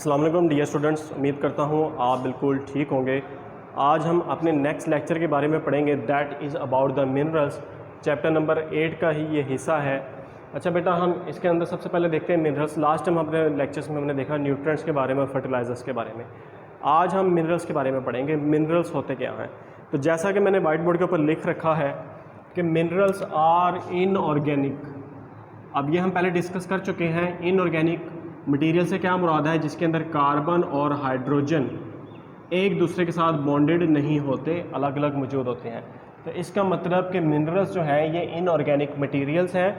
अस्सलाम वालेकुम dear students, उम्मीद करता हूँ आप बिल्कुल ठीक होंगे। आज हम अपने नेक्स्ट लेक्चर के बारे में पढ़ेंगे, that is about the minerals. Chapter number 8 का ही ये हिस्सा है। अच्छा बेटा, हम इसके अंदर सबसे पहले देखते हैं मिनरल्स। लास्ट टाइम अपने लेक्चर्स में हमने देखा न्यूट्रिएंट्स के बारे में, फर्टिलाइजर्स के बारे में। आज हम मिनरल्स के बारे में पढ़ेंगे, मिनरल्स होते क्या हैं। तो जैसा कि मैंने वाइट बोर्ड के ऊपर लिख रखा है कि मिनरल्स आर इनऑर्गेनिक। अब ये हम पहले डिस्कस कर चुके हैं। इनऑर्गेनिक मटेरियल से क्या मुराद है? जिसके अंदर कार्बन और हाइड्रोजन एक दूसरे के साथ बॉन्डेड नहीं होते, अलग अलग मौजूद होते हैं। तो इसका मतलब कि मिनरल्स जो हैं ये इनऑर्गेनिक मटेरियल्स हैं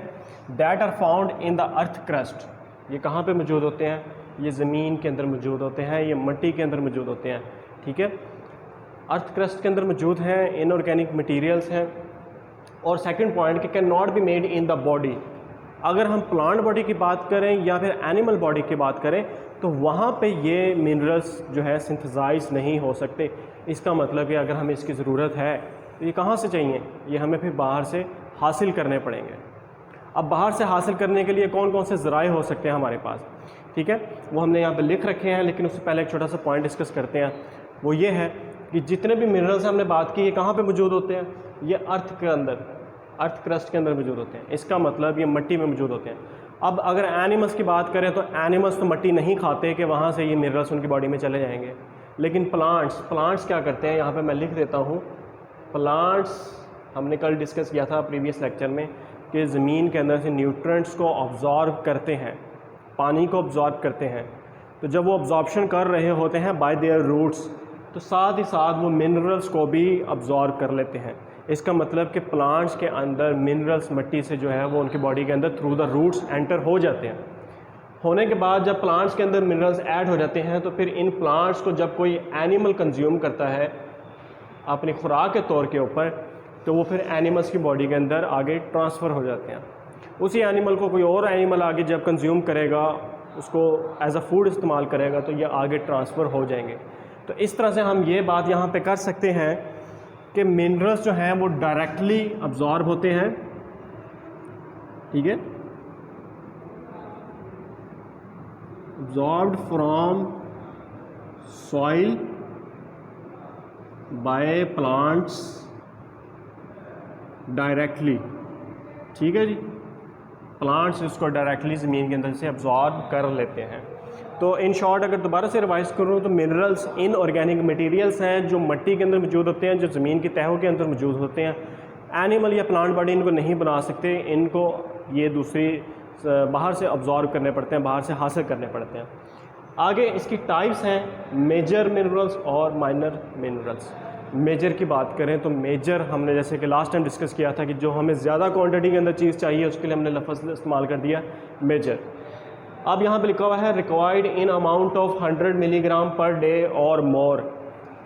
that are found in the earth crust. ये कहाँ पे मौजूद होते हैं? ये ज़मीन के अंदर मौजूद होते हैं, ये मिट्टी के अंदर मौजूद होते हैं। ठीक है, अर्थ क्रस्ट के अंदर मौजूद हैं, इनऑर्गेनिक मटेरियल्स हैं। और सेकंड पॉइंट कि can not be made in the body. अगर हम प्लांट बॉडी की बात करें या फिर एनिमल बॉडी की बात करें तो वहाँ पे ये मिनरल्स जो है सिंथेसाइज नहीं हो सकते। इसका मतलब कि अगर हमें इसकी ज़रूरत है तो ये कहाँ से चाहिए? ये हमें फिर बाहर से हासिल करने पड़ेंगे। अब बाहर से हासिल करने के लिए कौन कौन से ज़राए हो सकते हैं हमारे पास? ठीक है, वो हमने यहाँ पे लिख रखे हैं, लेकिन उससे पहले एक छोटा सा पॉइंट डिस्कस करते हैं। वो ये है कि जितने भी मिनरल्स हमने बात की, ये कहाँ पे मौजूद होते हैं? ये अर्थ के अंदर, अर्थ क्रस्ट के अंदर मौजूद होते हैं। इसका मतलब ये मिट्टी में मौजूद होते हैं। अब अगर एनिमल्स की बात करें तो एनिमल्स तो मिट्टी नहीं खाते कि वहाँ से ये मिनरल्स उनकी बॉडी में चले जाएंगे। लेकिन प्लांट्स क्या करते हैं? यहाँ पे मैं लिख देता हूँ। प्लांट्स हमने कल डिस्कस किया था प्रीवियस लेक्चर में कि ज़मीन के अंदर से न्यूट्रिएंट्स को ऑब्जॉर्व करते हैं, पानी को ऑब्जॉर्व करते हैं। तो जब वो ऑब्जॉर्प्शन कर रहे होते हैं बाय देयर रूट्स, तो साथ ही साथ वो मिनरल्स को भी ऑब्जॉर्व कर लेते हैं। इसका मतलब कि प्लांट्स के अंदर मिनरल्स मिट्टी से जो है वो उनकी बॉडी के अंदर थ्रू द रूट्स एंटर हो जाते हैं। होने के बाद जब प्लांट्स के अंदर मिनरल्स ऐड हो जाते हैं तो फिर इन प्लांट्स को जब कोई एनिमल कंज्यूम करता है अपनी खुराक के तौर के ऊपर, तो वो फिर एनिमल्स की बॉडी के अंदर आगे ट्रांसफ़र हो जाते हैं। उसी एनिमल को कोई और एनिमल आगे जब कंज्यूम करेगा, उसको एज अ फूड इस्तेमाल करेगा, तो ये आगे ट्रांसफ़र हो जाएंगे। तो इस तरह से हम ये बात यहाँ पे कर सकते हैं कि मिनरल्स जो हैं वो डायरेक्टली अब्जॉर्ब होते हैं। ठीक है, absorbed from soil by plants directly. ठीक है जी, प्लांट्स इसको डायरेक्टली ज़मीन के अंदर से अब्जॉर्ब कर लेते हैं। तो इन शॉर्ट अगर दोबारा से रिवाइज करूँ तो मिनरल्स इनऑर्गेनिक मटेरियल्स हैं जो मिट्टी के अंदर मौजूद होते हैं, जो ज़मीन की तहों के अंदर मौजूद होते हैं। एनिमल या प्लांट बॉडी इनको नहीं बना सकते, इनको ये दूसरी बाहर से अब्जॉर्ब करने पड़ते हैं, बाहर से हासिल करने पड़ते हैं। आगे इसकी टाइप्स हैं मेजर मिनरल्स और माइनर मिनरल्स। मेजर की बात करें तो मेजर हमने जैसे कि लास्ट टाइम डिस्कस किया था कि जो हमें ज़्यादा क्वांटिटी के अंदर चीज़ चाहिए उसके लिए हमने लफ्ज़ इस्तेमाल कर दिया मेजर। अब यहाँ पे लिखा हुआ है required in amount of 100 milligram per day और मोर।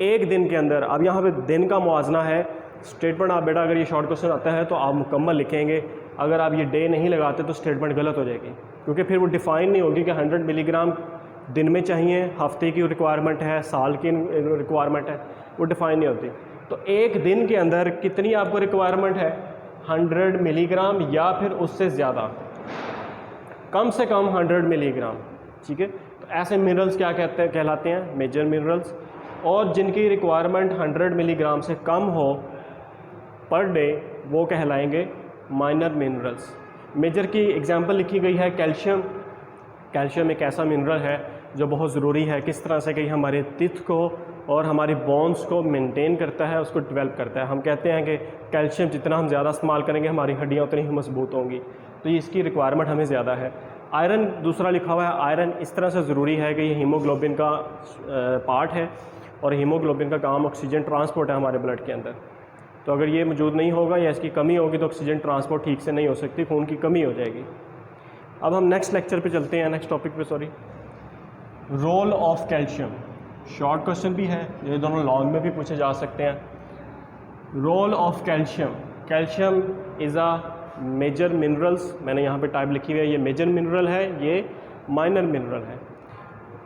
एक दिन के अंदर, अब यहाँ पे दिन का मुआजना है। स्टेटमेंट आप बेटा अगर ये शॉर्ट क्वेश्चन आता है तो आप मुकम्मल लिखेंगे। अगर आप ये डे नहीं लगाते तो स्टेटमेंट गलत हो जाएगी, क्योंकि फिर वो डिफ़ाइन नहीं होगी कि 100 मिलीग्राम दिन में चाहिए, हफ्ते की रिक्वायरमेंट है, साल की रिक्वायरमेंट है, वो डिफ़ाइन नहीं होती। तो एक दिन के अंदर कितनी आपको रिक्वायरमेंट है? 100 मिलीग्राम या फिर उससे ज़्यादा, कम से कम 100 मिलीग्राम। ठीक है, तो ऐसे मिनरल्स क्या कहलाते हैं? Major minerals. और जिनकी रिक्वायरमेंट 100 मिलीग्राम से कम हो पर डे वो कहलाएंगे माइनर मिनरल्स। मेजर की एग्जांपल लिखी गई है कैल्शियम। कैल्शियम एक ऐसा मिनरल है जो बहुत ज़रूरी है, किस तरह से कि हमारे टिथ को और हमारी बोन्स को मेंटेन करता है, उसको डेवलप करता है। हम कहते हैं कि कैल्शियम जितना हम ज़्यादा इस्तेमाल करेंगे हमारी हड्डियाँ उतनी ही मजबूत होंगी, तो ये इसकी रिक्वायरमेंट हमें ज़्यादा है। आयरन दूसरा लिखा हुआ है। आयरन इस तरह से ज़रूरी है कि ये हीमोग्लोबिन का पार्ट है, और हीमोग्लोबिन का काम ऑक्सीजन ट्रांसपोर्ट है हमारे ब्लड के अंदर। तो अगर ये मौजूद नहीं होगा या इसकी कमी होगी तो ऑक्सीजन ट्रांसपोर्ट ठीक से नहीं हो सकती, खून की कमी हो जाएगी। अब हम नेक्स्ट लेक्चर पे चलते हैं, नेक्स्ट टॉपिक पे, sorry. Role of calcium, short question भी है, ये दोनों लॉन्ग में भी पूछे जा सकते हैं। Role of calcium. Calcium is a major minerals. मैंने यहाँ पे टाइप लिखी हुई है, ये मेजर मिनरल है, ये माइनर मिनरल है।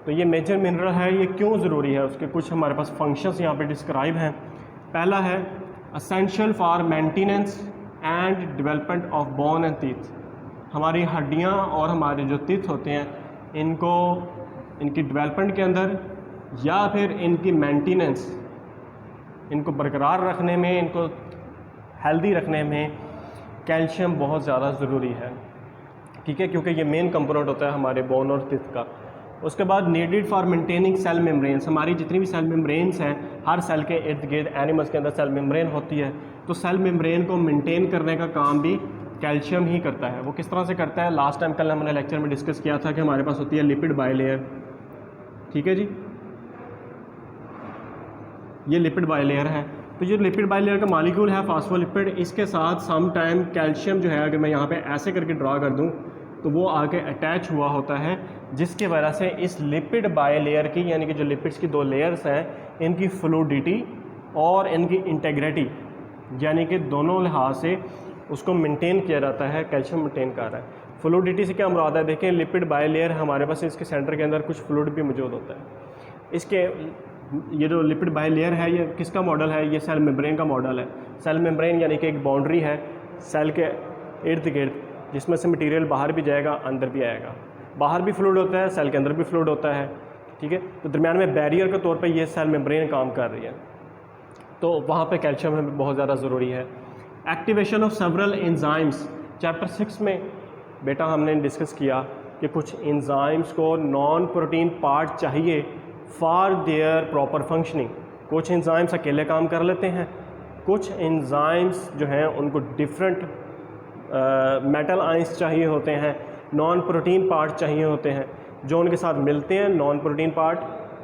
तो ये मेजर मिनरल है, ये क्यों ज़रूरी है? उसके कुछ हमारे पास फंक्शंस यहाँ पे डिस्क्राइब हैं। पहला है essential for maintenance and development of bone and teeth. हमारी हड्डियाँ और हमारे जो टीथ होते हैं इनको इनकी डेवलपमेंट के अंदर या फिर इनकी मेंटेनेंस, इनको बरकरार रखने में, इनको हेल्दी रखने में कैल्शियम बहुत ज़्यादा ज़रूरी है, ठीक है, क्योंकि ये मेन कंपोनेंट होता है हमारे बोन और टिथ का। उसके बाद needed for maintaining cell membranes, हमारी जितनी भी सेल मेम्ब्रेन्स हैं, हर सेल के इर्द गिर्द एनिमल्स के अंदर सेल मेम्ब्रेन होती है, तो सेल मेम्ब्रेन को मेंटेन करने का काम भी कैल्शियम ही करता है। वो किस तरह से करता है, लास्ट टाइम कल हमने लेक्चर में डिस्कस किया था कि हमारे पास होती है लिपिड बाइलेयर, ठीक है जी, ये लिपिड बाइलेयर है। तो ये लिपिड बाइलेयर का मॉलिक्यूल है फास्फोलिपिड, इसके साथ सम टाइम कैल्शियम जो है, अगर मैं यहाँ पे ऐसे करके ड्रा कर दूँ तो वो आके अटैच हुआ होता है, जिसकी वजह से इस लिपिड बाइलेयर की, यानी कि जो लिपिड्स की 2 लेयर्स हैं, इनकी फ्लूइडिटी और इनकी इंटेग्रिटी, यानी कि दोनों लिहाज से उसको मेंटेन किया जाता है, कैल्शियम मेंटेन कर रहा है। फ्लूइडिटी से क्या मुराद है, देखें लिपिड बाइलेयर हमारे पास, इसके सेंटर के अंदर कुछ फ्लूइड भी मौजूद होता है। इसके ये जो लिपिड बाइलेयर है, ये किसका मॉडल है, ये सेल मेम्ब्रेन का मॉडल है। सेल मेम्ब्रेन यानी कि एक बाउंड्री है सेल के इर्द गिर्द, जिसमें से मटेरियल बाहर भी जाएगा, अंदर भी आएगा। बाहर भी फ्लूइड होता है, सेल के अंदर भी फ्लूइड होता है, ठीक है। तो दरम्यान में बैरियर के तौर पे ये सेल मेम्ब्रेन काम कर रही है, तो वहाँ पे कैल्शियम हमें बहुत ज़्यादा ज़रूरी है। Activation of several enzymes, chapter 6 में बेटा हमने डिस्कस किया कि कुछ एंजाइम्स को नॉन प्रोटीन पार्ट चाहिए फॉर देयर प्रॉपर फंक्शनिंग। कुछ एंजाइम्स अकेले काम कर लेते हैं, कुछ एंजाइम्स जो हैं उनको डिफरेंट मेटल आयंस चाहिए होते हैं, नॉन प्रोटीन पार्ट चाहिए होते हैं, जो उनके साथ मिलते हैं नॉन प्रोटीन पार्ट,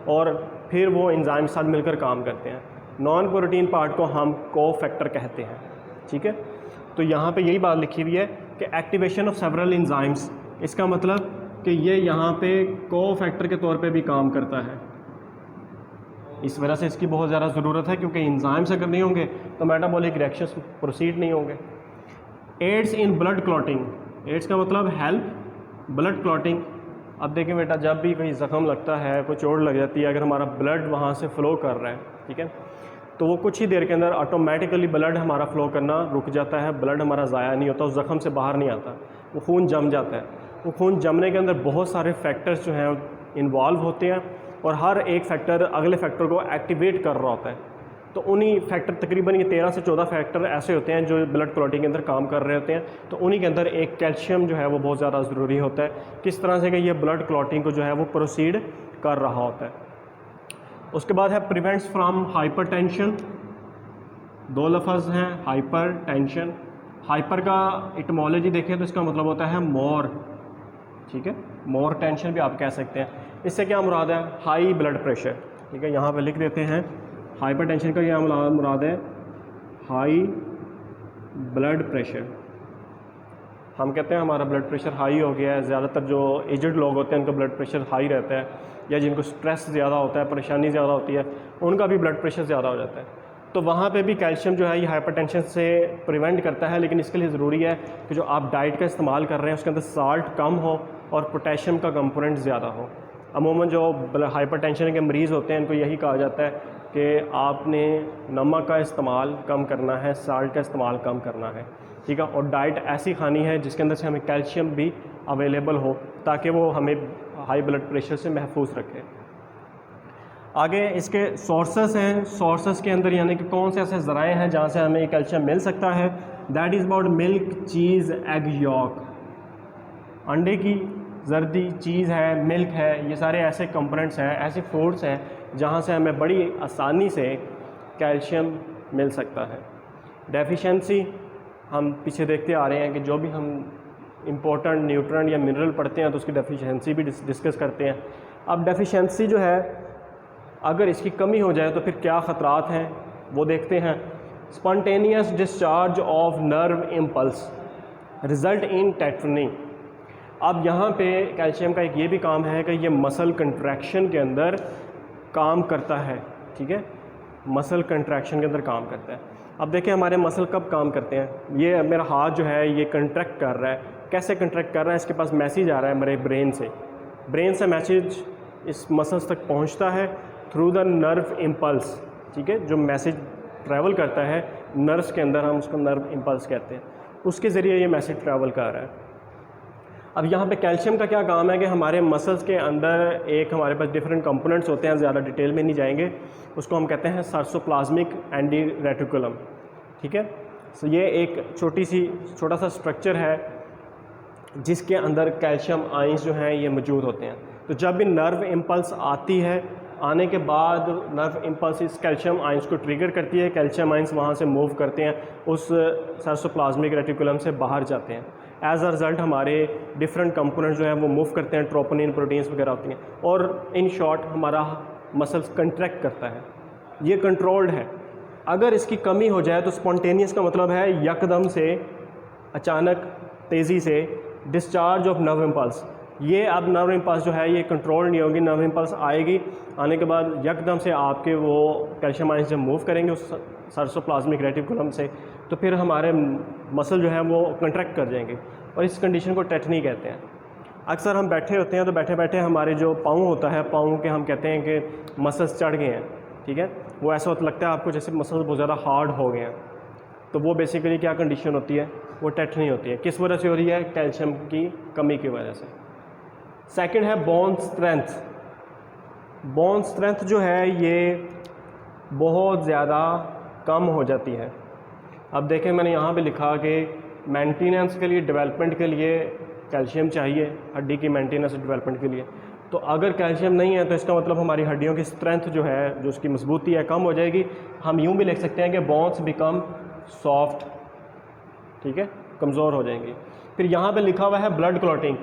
और फिर वो एंजाइम साथ मिलकर काम करते हैं। नॉन प्रोटीन पार्ट को हम कोफैक्टर कहते हैं, ठीक है। तो यहाँ पे यही बात लिखी हुई है कि एक्टिवेशन ऑफ सेवरल एंजाइम्स, इसका मतलब कि ये यहाँ पे कोफैक्टर के तौर पे भी काम करता है। इस वजह से इसकी बहुत ज़्यादा ज़रूरत है, क्योंकि एंजाइम्स अगर नहीं होंगे तो मेटाबॉलिक रिएक्शंस प्रोसीड नहीं होंगे। Aids in blood clotting, aids का मतलब हेल्प ब्लड क्लॉटिंग। अब देखिए बेटा, जब भी कोई ज़ख्म लगता है, कोई चोट लग जाती है, अगर हमारा ब्लड वहाँ से फ़्लो कर रहा है, ठीक है, तो वो कुछ ही देर के अंदर ऑटोमेटिकली ब्लड हमारा फ़्लो करना रुक जाता है, ब्लड हमारा ज़ाया नहीं होता, उस ज़ख्म से बाहर नहीं आता, वो खून जम जाता है। वो खून जमने के अंदर बहुत सारे फैक्टर्स जो हैं इन्वॉल्व होते हैं, और हर एक फैक्टर अगले फैक्टर को एक्टिवेट कर रहा होता है। तो उन्हीं फैक्टर, तकरीबन ये 13 से 14 फैक्टर ऐसे होते हैं जो ब्लड क्लॉटिंग के अंदर काम कर रहे होते हैं। तो उन्हीं के अंदर एक कैल्शियम जो है वो बहुत ज़्यादा ज़रूरी होता है, किस तरह से कि ये ब्लड क्लॉटिंग को जो है वो प्रोसीड कर रहा होता है। उसके बाद है प्रिवेंट्स फ्राम हाइपरटेंशन, 2 लफ्ज़ हैं, हाइपर टेंशन। हाइपर का इटमोलॉजी देखें तो इसका मतलब होता है मोर, ठीक है, मोर टेंशन भी आप कह सकते हैं। इससे क्या मुराद है, हाई ब्लड प्रेशर, ठीक है, यहाँ पे लिख देते हैं। हाइपर टेंशन का क्या मुराद है, हाई ब्लड प्रेशर। हम कहते हैं हमारा ब्लड प्रेशर हाई हो गया है, ज़्यादातर जो एजड लोग होते हैं उनका ब्लड प्रेशर हाई रहता है, या जिनको स्ट्रेस ज़्यादा होता है, परेशानी ज़्यादा होती है, उनका भी ब्लड प्रेशर ज़्यादा हो जाता है। तो वहाँ पे भी कैल्शियम जो है ये हाइपरटेंशन से प्रिवेंट करता है, लेकिन इसके लिए ज़रूरी है कि जो आप डाइट का इस्तेमाल कर रहे हैं उसके अंदर साल्ट कम हो और पोटेशियम का कंपोनेंट ज़्यादा हो। अमूमन जो हाइपरटेंशन के मरीज़ होते हैं इनको यही कहा जाता है कि आपने नमक का इस्तेमाल कम करना है, साल्ट का इस्तेमाल कम करना है, ठीक है, और डाइट ऐसी खानी है जिसके अंदर से हमें कैल्शियम भी अवेलेबल हो, ताकि वो हमें हाई ब्लड प्रेशर से महफूज रखे। आगे इसके सोर्सेस हैं, सोर्सेस के अंदर यानी कि कौन से ऐसे ज़राए हैं जहाँ से हमें कैल्शियम मिल सकता है। That is about milk, cheese, egg York, अंडे की जर्दी, चीज़ है, मिल्क है, ये सारे ऐसे कंपोनेंट्स हैं, ऐसे फूड्स हैं जहाँ से हमें बड़ी आसानी से कैल्शियम मिल सकता है। डेफिशिएंसी हम पीछे देखते आ रहे हैं कि जो भी हम इम्पोर्टेंट न्यूट्रिएंट या मिनरल पढ़ते हैं तो उसकी डेफिशिएंसी भी डिस्कस करते हैं। अब डेफिशिएंसी जो है अगर इसकी कमी हो जाए तो फिर क्या ख़तरात हैं वो देखते हैं। Spontaneous discharge of nerve impulse result in tetani. अब यहाँ पे कैल्शियम का एक ये भी काम है कि ये मसल कंट्रैक्शन के अंदर काम करता है, ठीक है, मसल कंट्रैक्शन के अंदर काम करता है। अब देखें हमारे मसल कब काम करते हैं, ये मेरा हाथ जो है ये कंट्रैक्ट कर रहा है, कैसे कंट्रैक्ट कर रहा है, इसके पास मैसेज आ रहा है मेरे ब्रेन से मैसेज इस मसल्स तक पहुँचता है थ्रू द नर्व इम्पल्स, ठीक है, जो मैसेज ट्रैवल करता है नर्व्स के अंदर, हम उसको नर्व इम्पल्स कहते हैं, उसके ज़रिए ये मैसेज ट्रैवल कर रहा है। अब यहाँ पे कैल्शियम का क्या काम है कि हमारे मसल्स के अंदर एक हमारे पास डिफरेंट कंपोनेंट्स होते हैं, ज़्यादा डिटेल में नहीं जाएंगे, उसको हम कहते हैं सार्सोप्लाज्मिक एंडी रेटिकुलम, ठीक है। सो ये एक छोटा सा स्ट्रक्चर है जिसके अंदर कैल्शियम आयंस जो हैं ये मौजूद होते हैं। तो जब भी नर्व इम्पल्स आती है, आने के बाद नर्व इम्पल्स इस कैल्शियम आयंस को ट्रिगर करती है, कैल्शियम आयंस वहाँ से मूव करते हैं, उस सार्सोप्लाज्मिक रेटिकुलम से बाहर जाते हैं। एज अ रिज़ल्ट हमारे डिफरेंट कंपोनेंट्स जो हैं वो मूव करते हैं, ट्रोपोनिन प्रोटीन्स वगैरह होती हैं, और इन शॉर्ट हमारा मसल्स कंट्रैक्ट करता है। ये कंट्रोल्ड है। अगर इसकी कमी हो जाए तो स्पॉन्टेनियस का मतलब है यकदम से, अचानक, तेज़ी से डिस्चार्ज ऑफ नर्व इम्पल्स। ये अब नर्व इम्पल्स जो है ये कंट्रोल नहीं होगी, नर्व इम्पल्स आएगी, आने के बाद यकदम से आपके वो कैल्शियम आयंस जब मूव करेंगे उस सार्सोप्लाज्मिक रेटिकुलम से, तो फिर हमारे मसल जो है वो कंट्रैक्ट कर जाएंगे, और इस कंडीशन को टेटनी कहते हैं। अक्सर हम बैठे होते हैं तो बैठे बैठे हमारे जो पाँव होता है, पाँव के हम कहते हैं कि मसल्स चढ़ गए हैं, ठीक है, वो ऐसा लगता है आपको जैसे मसल्स बहुत ज़्यादा हार्ड हो गए हैं। तो वो बेसिकली क्या कंडीशन होती है, वो टेटनी होती है। किस वजह से हो रही है? कैल्शियम की कमी की वजह से। सेकंड है बोन स्ट्रेंथ। बोन स्ट्रेंथ जो है ये बहुत ज़्यादा कम हो जाती है। अब देखें मैंने यहाँ पे लिखा कि मेंटेनेंस के लिए, डेवलपमेंट के लिए कैल्शियम चाहिए, हड्डी की मेंटेनेंस डेवलपमेंट के लिए। तो अगर कैल्शियम नहीं है तो इसका मतलब हमारी हड्डियों की स्ट्रेंथ जो है, जो उसकी मजबूती है, कम हो जाएगी। हम यूँ भी लिख सकते हैं कि बोन्स बिकम सॉफ्ट, ठीक है, कमज़ोर हो जाएंगी। फिर यहाँ पे लिखा हुआ है ब्लड क्लॉटिंग,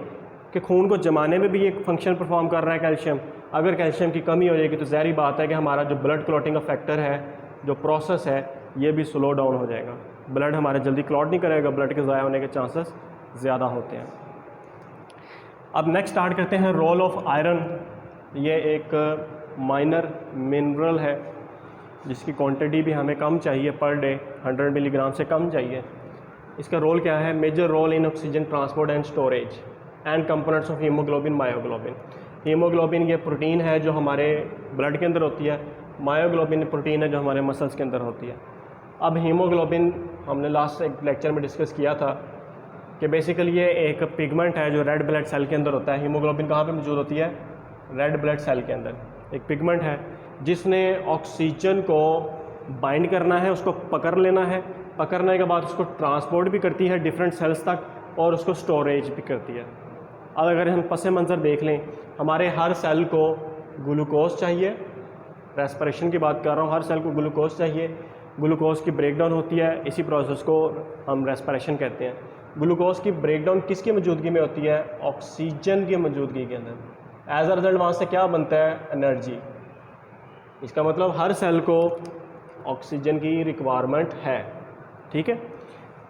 कि खून को जमाने में भी एक फंक्शन परफॉर्म कर रहा है कैल्शियम। अगर कैल्शियम की कमी हो जाएगी तो ज़ाहिर बात है कि हमारा जो ब्लड क्लॉटिंग का फैक्टर है, जो प्रोसेस है, ये भी स्लो डाउन हो जाएगा। ब्लड हमारे जल्दी क्लॉट नहीं करेगा, ब्लड के ज़ाया होने के चांसेस ज़्यादा होते हैं। अब नेक्स्ट स्टार्ट करते हैं रोल ऑफ आयरन। ये एक माइनर मिनरल है जिसकी क्वांटिटी भी हमें कम चाहिए, पर डे 100 मिलीग्राम से कम चाहिए। इसका रोल क्या है? Major role in oxygen transport and storage and components of haemoglobin, myoglobin. Haemoglobin ये प्रोटीन है जो हमारे ब्लड के अंदर होती है, मायोग्लोबिन प्रोटीन है जो हमारे मसल्स के अंदर होती है। अब हीमोग्लोबिन हमने लास्ट एक लेक्चर में डिस्कस किया था कि बेसिकली ये एक पिगमेंट है जो रेड ब्लड सेल के अंदर होता है। हीमोग्लोबिन कहाँ पे मौजूद होती है? रेड ब्लड सेल के अंदर। एक पिगमेंट है जिसने ऑक्सीजन को बाइंड करना है, उसको पकड़ लेना है, पकड़ने के बाद उसको ट्रांसपोर्ट भी करती है डिफरेंट सेल्स तक, और उसको स्टोरेज भी करती है। अब अगर हम पस मंज़र देख लें, हमारे हर सेल को ग्लूकोज चाहिए, रेस्पिरेशन की बात कर रहा हूँ, हर सेल को ग्लूकोज चाहिए। ग्लूकोज की ब्रेकडाउन होती है, इसी प्रोसेस को हम रेस्पिरेशन कहते हैं। ग्लूकोज की ब्रेकडाउन किसकी मौजूदगी में होती है? ऑक्सीजन की मौजूदगी के अंदर। एज अ रिजल्ट वहाँ से क्या बनता है? एनर्जी। इसका मतलब हर सेल को ऑक्सीजन की रिक्वायरमेंट है, ठीक है।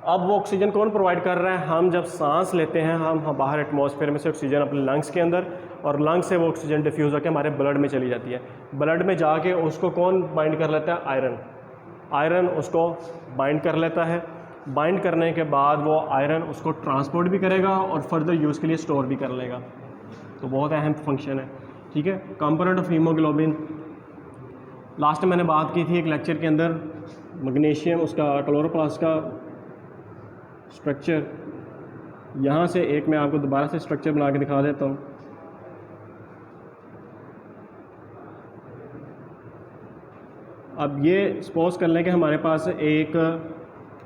अब वो ऑक्सीजन कौन प्रोवाइड कर रहा है? हम जब सांस लेते हैं, हम बाहर एटमॉस्फेयर में से ऑक्सीजन अपने लंग्स के अंदर, और लंग्स से वो ऑक्सीजन डिफ्यूज़ होकर हमारे ब्लड में चली जाती है। ब्लड में जाके उसको कौन बाइंड कर लेता है? आयरन। आयरन उसको बाइंड कर लेता है। बाइंड करने के बाद वो आयरन उसको ट्रांसपोर्ट भी करेगा और फर्दर यूज़ के लिए स्टोर भी कर लेगा। तो बहुत अहम फंक्शन है, ठीक है। कंपोनेंट ऑफ हीमोग्लोबिन, लास्ट में मैंने बात की थी एक लेक्चर के अंदर, मैग्नीशियम, उसका क्लोरोप्लास्ट का स्ट्रक्चर। यहाँ से एक मैं आपको दोबारा से स्ट्रक्चर बना के दिखा देता हूँ। अब ये सपोज कर लें कि हमारे पास एक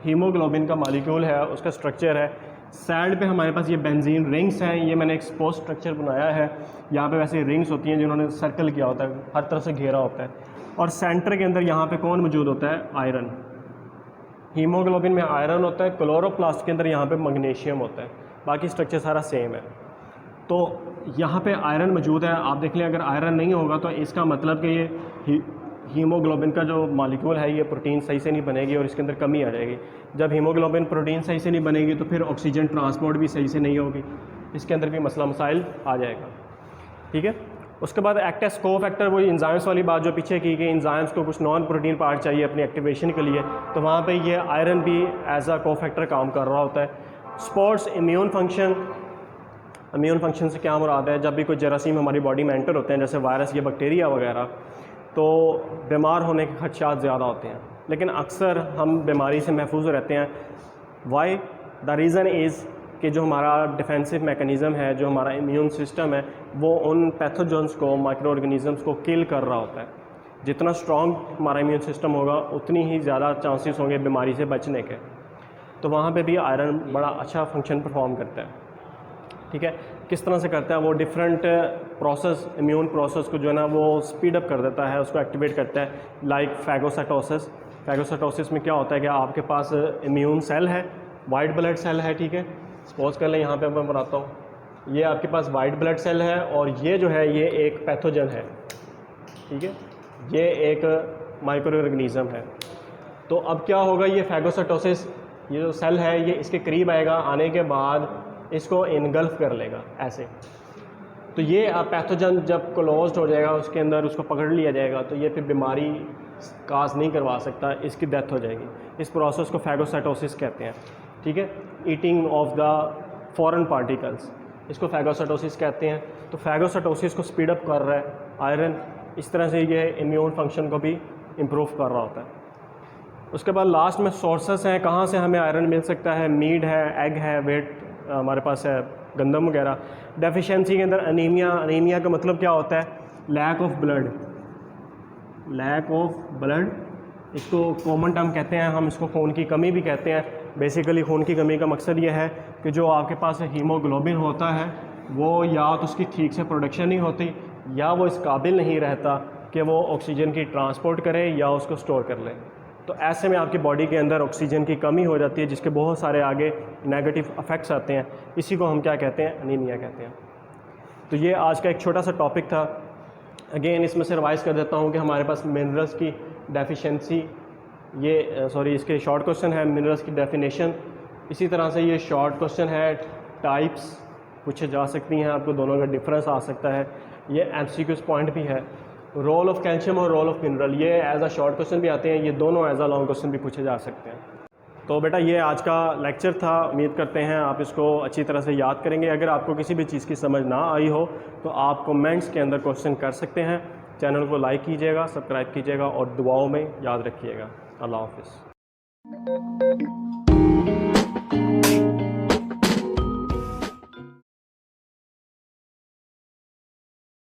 हीमोग्लोबिन का मॉलिक्यूल है, उसका स्ट्रक्चर है। साइड पे हमारे पास ये बेंजीन रिंग्स हैं, ये मैंने एक सपोज स्ट्रक्चर बनाया है। यहाँ पे वैसे रिंग्स होती हैं जिन्होंने सर्कल किया होता है, हर तरफ से घेरा होता है, और सेंटर के अंदर यहाँ पे कौन मौजूद होता है? आयरन। हीमोग्लोबिन में आयरन होता है, क्लोरोप्लास्ट के अंदर यहाँ पे मैग्नीशियम होता है, बाकी स्ट्रक्चर सारा सेम है। तो यहाँ पे आयरन मौजूद है। आप देख लें, अगर आयरन नहीं होगा तो इसका मतलब कि ये हीमोग्लोबिन का जो मॉलिक्यूल है, ये प्रोटीन सही से नहीं बनेगी और इसके अंदर कमी आ जाएगी। जब हीमोग्लोबिन प्रोटीन सही से नहीं बनेगी तो फिर ऑक्सीजन ट्रांसपोर्ट भी सही से नहीं होगी, इसके अंदर भी मसला मसाइल आ जाएगा, ठीक है। उसके बाद एक्ट एज को फैक्टर, वही इंजाइम्स वाली बात जो पीछे की गई, इंजाइम्स को कुछ नॉन प्रोटीन पार्ट चाहिए अपनी एक्टिवेशन के लिए, तो वहाँ पे ये आयरन भी एज अ को फैक्टर काम कर रहा होता है। Sports immune function, immune function से क्या मुराद है? जब भी कोई जरासीम हमारी बॉडी में एंटर होते हैं, जैसे वायरस या बैक्टीरिया वगैरह, तो बीमार होने के खदशात ज़्यादा होते हैं, लेकिन अक्सर हम बीमारी से महफूज रहते हैं। वाई? द रीज़न इज़ कि जो हमारा डिफेंसिव मैकेनिज़्म है, जो हमारा इम्यून सिस्टम है, वो उन पैथोजन्स को, माइक्रो ऑर्गेनिज़म्स को किल कर रहा होता है। जितना स्ट्रॉन्ग हमारा इम्यून सिस्टम होगा उतनी ही ज़्यादा चांसेस होंगे बीमारी से बचने के। तो वहाँ पे भी आयरन बड़ा अच्छा फंक्शन परफॉर्म करता है। ठीक है, किस तरह से करता है वो? डिफरेंट प्रोसेस, इम्यून प्रोसेस को जो है ना वो स्पीड अप कर देता है, उसको एक्टिवेट करता है। Like phagocytosis. फैगोसाइटोसिस में क्या होता है कि आपके पास इम्यून सेल है, वाइट ब्लड सेल है। ठीक है, सपोज कर लें यहाँ पे मैं बनाता हूँ, ये आपके पास वाइट ब्लड सेल है और ये जो है ये एक पैथोजन है। ठीक है, ये एक माइक्रो ऑर्गेनिज़म है। तो अब क्या होगा, ये फैगोसाइटोसिस, ये जो सेल है ये इसके करीब आएगा, आने के बाद इसको इनगल्फ कर लेगा ऐसे। तो ये पैथोजन जब क्लोज्ड हो जाएगा उसके अंदर, उसको पकड़ लिया जाएगा, तो ये फिर बीमारी काज नहीं करवा सकता, इसकी डेथ हो जाएगी। इस प्रोसेस को फैगोसाइटोसिस कहते हैं। ठीक है, eating of the foreign particles, इसको फैगोसाइटोसिस कहते हैं। तो फैगोसाइटोसिस को स्पीड अप कर रहा है आयरन, इस तरह से ये इम्यून फंक्शन को भी इम्प्रूव कर रहा होता है। उसके बाद लास्ट में सोर्सेस हैं, कहाँ से हमें आयरन मिल सकता है। मीट है, एग है, वेट हमारे पास है, गंदम वगैरह। डेफिशिएंसी के अंदर अनीमिया, अनीमिया का मतलब क्या होता है? Lack of blood, lack of blood, इसको कॉमन टर्म कहते हैं हम, इसको खून की कमी भी कहते हैं। बेसिकली खून की कमी का मकसद ये है कि जो आपके पास हीमोग्लोबिन होता है वो या तो उसकी ठीक से प्रोडक्शन नहीं होती, या वो इस काबिल नहीं रहता कि वो ऑक्सीजन की ट्रांसपोर्ट करे या उसको स्टोर कर ले। तो ऐसे में आपकी बॉडी के अंदर ऑक्सीजन की कमी हो जाती है, जिसके बहुत सारे आगे नेगेटिव इफ़ेक्ट्स आते हैं। इसी को हम क्या कहते हैं? अनीमिया कहते हैं। तो ये आज का एक छोटा सा टॉपिक था। अगेन इसमें से रिवाइज़ कर देता हूँ कि हमारे पास मिनरल्स की डेफिशिएंसी, ये इसके शॉर्ट क्वेश्चन है, मिनरल्स की डेफिनेशन। इसी तरह से ये शॉर्ट क्वेश्चन है, टाइप्स पूछे जा सकती हैं, आपको दोनों का डिफरेंस आ सकता है। ये MCQs पॉइंट भी है। रोल ऑफ कैल्शियम और रोल ऑफ मिनरल, ये एज अ शॉर्ट क्वेश्चन भी आते हैं, ये दोनों एज अ लॉन्ग क्वेश्चन भी पूछे जा सकते हैं। तो बेटा ये आज का लेक्चर था, उम्मीद करते हैं आप इसको अच्छी तरह से याद करेंगे। अगर आपको किसी भी चीज़ की समझ ना आई हो तो आप कमेंट्स के अंदर क्वेश्चन कर सकते हैं। चैनल को लाइक कीजिएगा, सब्सक्राइब कीजिएगा और दुआओं में याद रखिएगा। अल्लाह हाफ़िज़।